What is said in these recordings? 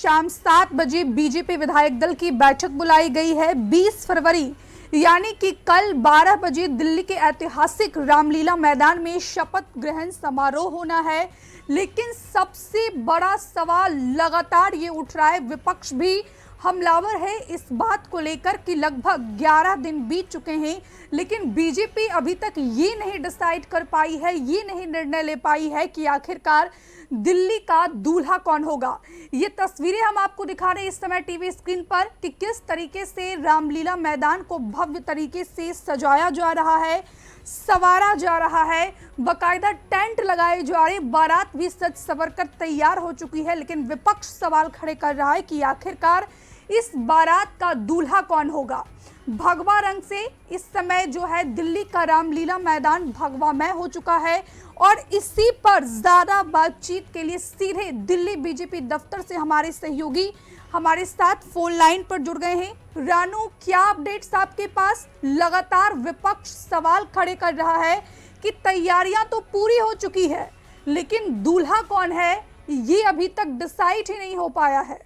शाम 7 बजे बीजेपी विधायक दल की बैठक बुलाई गई है। 20 फरवरी यानी कि कल 12 बजे दिल्ली के ऐतिहासिक रामलीला मैदान में शपथ ग्रहण समारोह होना है। लेकिन सबसे बड़ा सवाल लगातार ये उठ रहा है, विपक्ष भी हमलावर है इस बात को लेकर कि लगभग 11 दिन बीत चुके हैं, लेकिन बीजेपी अभी तक ये नहीं डिसाइड कर पाई है, ये नहीं निर्णय ले पाई है कि आखिरकार दिल्ली का दूल्हा कौन होगा। ये तस्वीरें हम आपको दिखा रहे हैं इस समय टीवी स्क्रीन पर कि किस तरीके से रामलीला मैदान को भव्य तरीके से सजाया जा रहा है, सवारा जा रहा है, बकायदा टेंट लगाए जा रहे, बारात भी सज सवर कर तैयार हो चुकी है। लेकिन विपक्ष सवाल खड़े कर रहा है कि आखिरकार इस बारात का दूल्हा कौन होगा। भगवा रंग से इस समय जो है दिल्ली का रामलीला मैदान भगवामय हो चुका है और इसी पर ज्यादा बातचीत के लिए सीधे दिल्ली बीजेपी दफ्तर से हमारे सहयोगी हमारे साथ फोन लाइन पर जुड़ गए हैं। रानू, क्या अपडेट्स आपके पास? लगातार विपक्ष सवाल खड़े कर रहा है कि तैयारियां तो पूरी हो चुकी है, लेकिन दूल्हा कौन है ये अभी तक डिसाइड ही नहीं हो पाया है।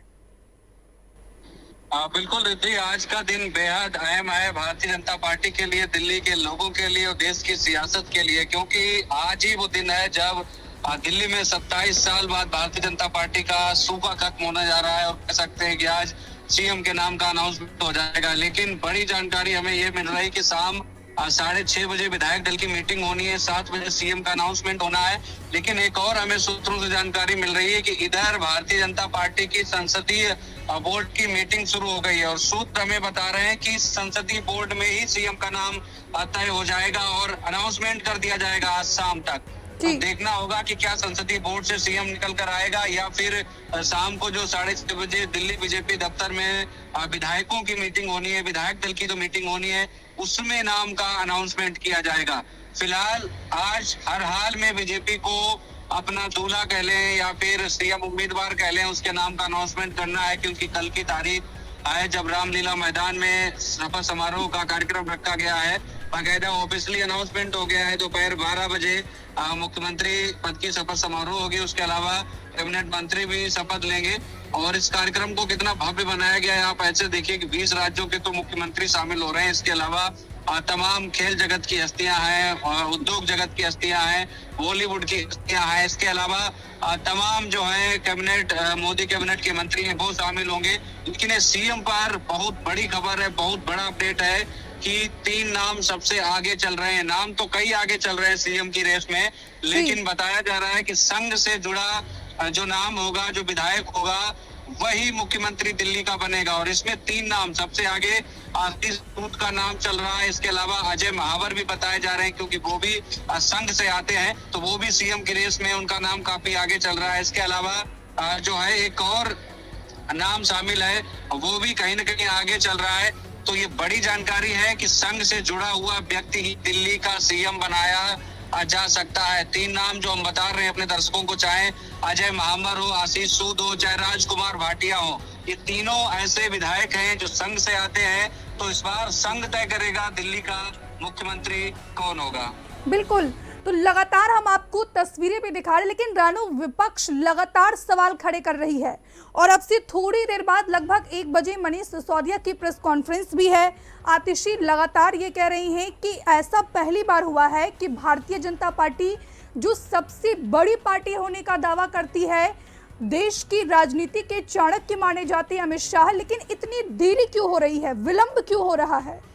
बिल्कुल रिद्धि, आज का दिन बेहद अहम है भारतीय जनता पार्टी के लिए, दिल्ली के लोगों के लिए और देश की सियासत के लिए, क्योंकि आज ही वो दिन है जब दिल्ली में 27 साल बाद भारतीय जनता पार्टी का सूबा खत्म होने जा रहा है और कह सकते हैं कि आज सीएम के नाम का अनाउंसमेंट हो जाएगा। लेकिन बड़ी जानकारी हमें ये मिल रही है कि शाम 6:30 बजे विधायक दल की मीटिंग होनी है, 7 बजे सीएम का अनाउंसमेंट होना है। लेकिन एक और हमें सूत्रों से जानकारी मिल रही है कि इधर भारतीय जनता पार्टी की संसदीय बोर्ड की मीटिंग शुरू हो गई है और सूत्र हमें बता रहे हैं कि संसदीय बोर्ड में ही सीएम का नाम तय हो जाएगा और अनाउंसमेंट कर दिया जाएगा आज शाम तक। तो देखना होगा कि क्या संसदीय बोर्ड से सीएम निकल कर आएगा या फिर शाम को जो 6:30 बजे दिल्ली बीजेपी दफ्तर में विधायकों की मीटिंग होनी है, विधायक दल की जो मीटिंग होनी है, उसमें नाम का अनाउंसमेंट किया जाएगा। फिलहाल आज हर हाल में बीजेपी को अपना दूल्हा कह लें या फिर सीएम उम्मीदवार कह लें, उसके नाम का अनाउंसमेंट करना है, क्योंकि कल की तारीख है जब रामलीला मैदान में शपथ समारोह का कार्यक्रम रखा गया है। बाकायदा ऑफिशियली अनाउंसमेंट हो गया है। दोपहर 12 बजे मुख्यमंत्री पद की शपथ समारोह होगी, उसके अलावा कैबिनेट मंत्री भी शपथ लेंगे। और इस कार्यक्रम को कितना भव्य बनाया गया है आप ऐसे देखिए कि 20 राज्यों के तो मुख्यमंत्री शामिल हो रहे हैं। इसके अलावा तमाम खेल जगत की हस्तियां हैं, उद्योग जगत की हस्तियां हैं, बॉलीवुड की हस्तियां हैं। इसके अलावा तमाम जो है कैबिनेट, मोदी कैबिनेट के मंत्री हैं, वो शामिल होंगे। लेकिन सीएम पर बहुत बड़ी खबर है, बहुत बड़ा अपडेट है कि 3 नाम सबसे आगे चल रहे हैं। नाम तो कई आगे चल रहे हैं सीएम की रेस में, लेकिन बताया जा रहा है कि संघ से जुड़ा जो नाम होगा, जो विधायक होगा, वही मुख्यमंत्री दिल्ली का बनेगा। और इसमें 3 नाम सबसे आगे आशीष सूद का नाम चल रहा है। इसके अलावा अजय महावर भी बताए जा रहे हैं, क्योंकि वो भी संघ से आते हैं, तो वो भी सीएम की रेस में उनका नाम काफी आगे चल रहा है। इसके अलावा जो है एक और नाम शामिल है, वो भी कहीं न कहीं आगे चल रहा है। तो ये बड़ी जानकारी है कि संघ से जुड़ा हुआ व्यक्ति ही दिल्ली का सीएम बनाया जा सकता है। 3 नाम जो हम बता रहे हैं अपने दर्शकों को, चाहे अजय महावर हो, आशीष सूद हो, चाहे राजकुमार भाटिया हो, ये तीनों ऐसे विधायक हैं जो संघ से आते हैं। तो इस बार संघ तय करेगा दिल्ली का मुख्यमंत्री कौन होगा। बिल्कुल, तो लगातार हम आपको तस्वीरें भी दिखा रहे हैं, लेकिन रानू, विपक्ष लगातार सवाल खड़े कर रही है और अब से थोड़ी देर बाद लगभग 1 बजे मनीष सिसोदिया की प्रेस कॉन्फ्रेंस भी है। आतिशी लगातार ये कह रही हैं कि ऐसा पहली बार हुआ है कि भारतीय जनता पार्टी जो सबसे बड़ी पार्टी होने का दावा करती है, देश की राजनीति के चाणक्य माने जाते हैं अमित शाह, लेकिन इतनी देरी क्यों हो रही है, विलंब क्यों हो रहा है?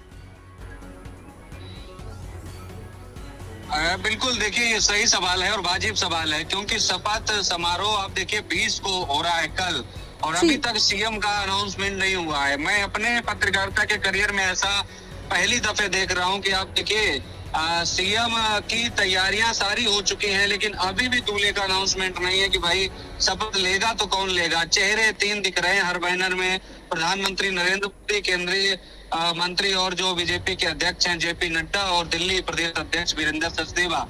बिल्कुल, देखिए ये सही सवाल है और वाजिब सवाल है, क्योंकि शपथ समारोह आप देखिए 20 को हो रहा है कल, और अभी तक सीएम का अनाउंसमेंट नहीं हुआ है। मैं अपने पत्रकारिता के करियर में ऐसा पहली दफे देख रहा हूं कि आप देखिए सीएम की तैयारियां सारी हो चुकी हैं, लेकिन अभी भी दूल्हे का अनाउंसमेंट नहीं है कि भाई शपथ लेगा तो कौन लेगा। चेहरे 3 दिख रहे हैं हर बैनर में, प्रधानमंत्री नरेंद्र मोदी, केंद्रीय मंत्री और जो बीजेपी के अध्यक्ष हैं जेपी नड्डा और दिल्ली प्रदेश अध्यक्ष वीरेंद्र सचदेवा।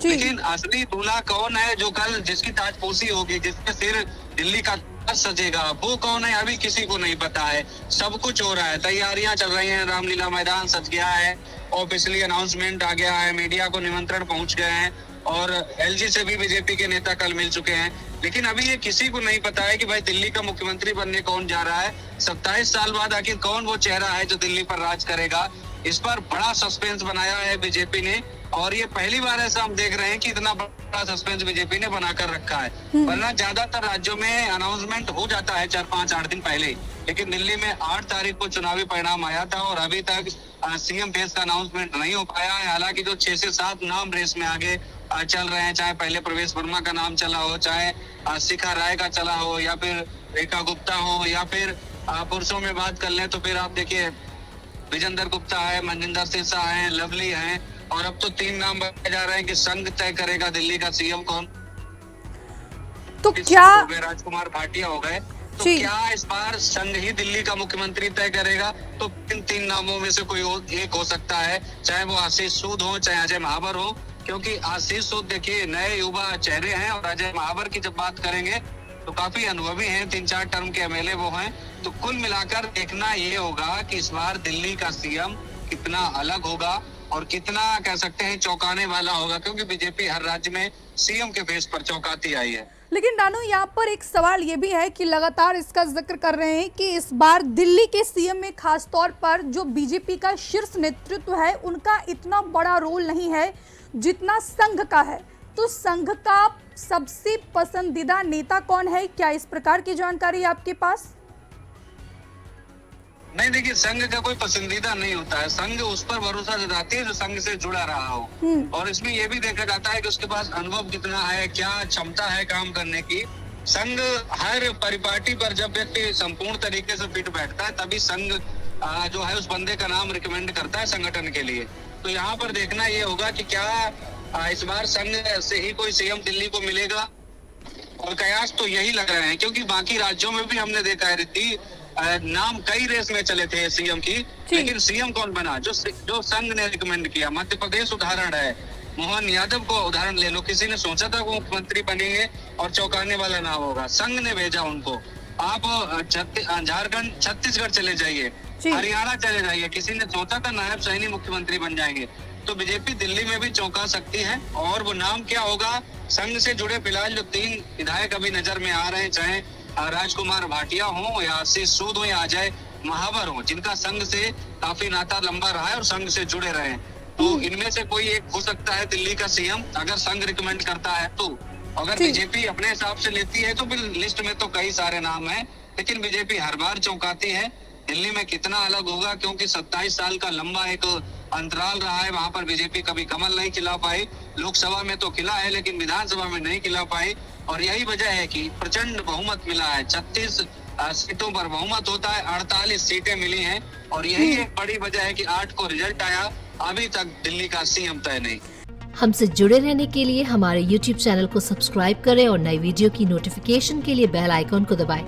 लेकिन असली दूल्हा कौन है जो कल जिसकी ताजपोशी होगी, जिसके सिर दिल्ली का सजेगा, वो कौन है अभी किसी को नहीं पता है। सब कुछ हो रहा है, तैयारियां चल रही हैं, रामलीला मैदान सज गया है, ऑफिशियली अनाउंसमेंट आ गया है, मीडिया को निमंत्रण पहुंच गए हैं और एलजी से भी बीजेपी के नेता कल मिल चुके हैं। लेकिन अभी ये किसी को नहीं पता है कि भाई दिल्ली का मुख्यमंत्री बनने कौन जा रहा है। 27 साल बाद आखिर कौन वो चेहरा है जो दिल्ली पर राज करेगा। इस पर बड़ा सस्पेंस बनाया है बीजेपी ने, और ये पहली बार ऐसा हम देख रहे हैं कि इतना बड़ा सस्पेंस बीजेपी ने बनाकर रखा है। वरना ज्यादातर राज्यों में अनाउंसमेंट हो जाता है 4-5-8 दिन पहले, लेकिन दिल्ली में 8 तारीख को चुनावी परिणाम आया था और अभी तक सीएम फेस का अनाउंसमेंट नहीं हो पाया है। हालांकि जो 6 से 7 नाम रेस में आगे चल रहे हैं, चाहे पहले प्रवेश वर्मा का नाम चला हो, चाहे शिखा राय का चला हो, या फिर रेखा गुप्ता हो, या फिर पुरुषों में बात कर लें तो फिर आप देखिए विजेंद्र गुप्ता है, मनजिंदर सिरसा है, लवली है, और अब तो 3 नाम बताए जा रहे हैं कि संघ तय करेगा दिल्ली का सीएम कौन। तो क्या राजकुमार भाटिया हो गए, तो जी। क्या इस बार संघ ही दिल्ली का मुख्यमंत्री तय करेगा? तो इन 3 नामों में से कोई एक हो सकता है, चाहे वो आशीष सूद हो, चाहे अजय महावर हो। क्योंकि आशीष सूद देखिए नए युवा चेहरे हैं, और अजय महावर की जब बात करेंगे तो काफी अनुभवी हैं, 3-4 टर्म के एमएलए वो हैं। तो कुल मिलाकर देखना ये होगा कि इस बार दिल्ली का सीएम कितना अलग होगा और कितना कह सकते हैं चौंकाने वाला होगा, क्योंकि बीजेपी हर राज्य में सीएम के फेस पर चौंकाती आई है। लेकिन नानू, यहाँ पर एक सवाल ये भी है कि लगातार इसका जिक्र कर रहे हैं कि इस बार दिल्ली के सीएम में खास तौर पर जो बीजेपी का शीर्ष नेतृत्व है उनका इतना बड़ा रोल नहीं है जितना संघ का है। तो संघ का सबसे पसंदीदा नेता कौन है? क्या इस प्रकार की जानकारी आपके पास? नहीं, देखिए संघ का कोई पसंदीदा नहीं होता है। संघ उस पर भरोसा जताती है जो संघ से जुड़ा रहा हो, और इसमें यह भी देखा जाता है कि उसके पास अनुभव कितना है, क्या क्षमता है काम करने की। संघ हर परिपाटी पर जब व्यक्ति संपूर्ण तरीके से फिट बैठता है तभी संघ जो है उस बंदे का नाम रिकमेंड करता है संगठन के लिए। तो यहाँ पर देखना ये होगा कि क्या इस बार संघ से ही कोई सीएम दिल्ली को मिलेगा, और कयास तो यही लग रहे हैं, क्योंकि बाकी राज्यों में भी हमने देखा है रिद्धि नाम कई रेस में चले थे सीएम की, लेकिन सीएम कौन बना? जो संघ ने रिकमेंड किया। मध्य प्रदेश उदाहरण है, मोहन यादव को उदाहरण ले लो, किसी ने सोचा था वो मुख्यमंत्री बनेंगे और चौंकाने वाला नाम होगा, संघ ने भेजा उनको। आप झारखंड, छत्तीसगढ़ चले जाइए, हरियाणा चले जाइए, किसी ने सोचा था नायब सैनी मुख्यमंत्री बन जाएंगे। तो बीजेपी दिल्ली में भी चौंका सकती है, और वो नाम क्या होगा? संघ से जुड़े फिलहाल जो 3 विधायक अभी नजर में आ रहे हैं, चाहे राजकुमार भाटिया हो, या आशीष सूद हो, या अजय महावर हो, जिनका संघ से काफी नाता लंबा रहा है और संघ से जुड़े रहे हैं। तो इनमें से कोई एक हो सकता है दिल्ली का सीएम, अगर संघ रिकमेंड करता है तो। अगर बीजेपी अपने हिसाब से लेती है तो फिर लिस्ट में तो कई सारे नाम हैं, लेकिन बीजेपी हर बार चौंकाती है। दिल्ली में कितना अलग होगा, क्योंकि 27 साल का लंबा एक अंतराल रहा है, वहां पर बीजेपी कभी कमल नहीं खिला पाई। लोकसभा में तो खिला है, लेकिन विधानसभा में नहीं खिला पाई, और यही वजह है कि प्रचंड बहुमत मिला है। 36 सीटों पर बहुमत होता है, 48 सीटें मिली हैं, और यही एक बड़ी वजह है कि 8 को रिजल्ट आया, अभी तक दिल्ली का सीएम तय नहीं। हमसे जुड़े रहने के लिए हमारे YouTube चैनल को सब्सक्राइब करें और नई वीडियो की नोटिफिकेशन के लिए बेल आइकॉन को दबाएं।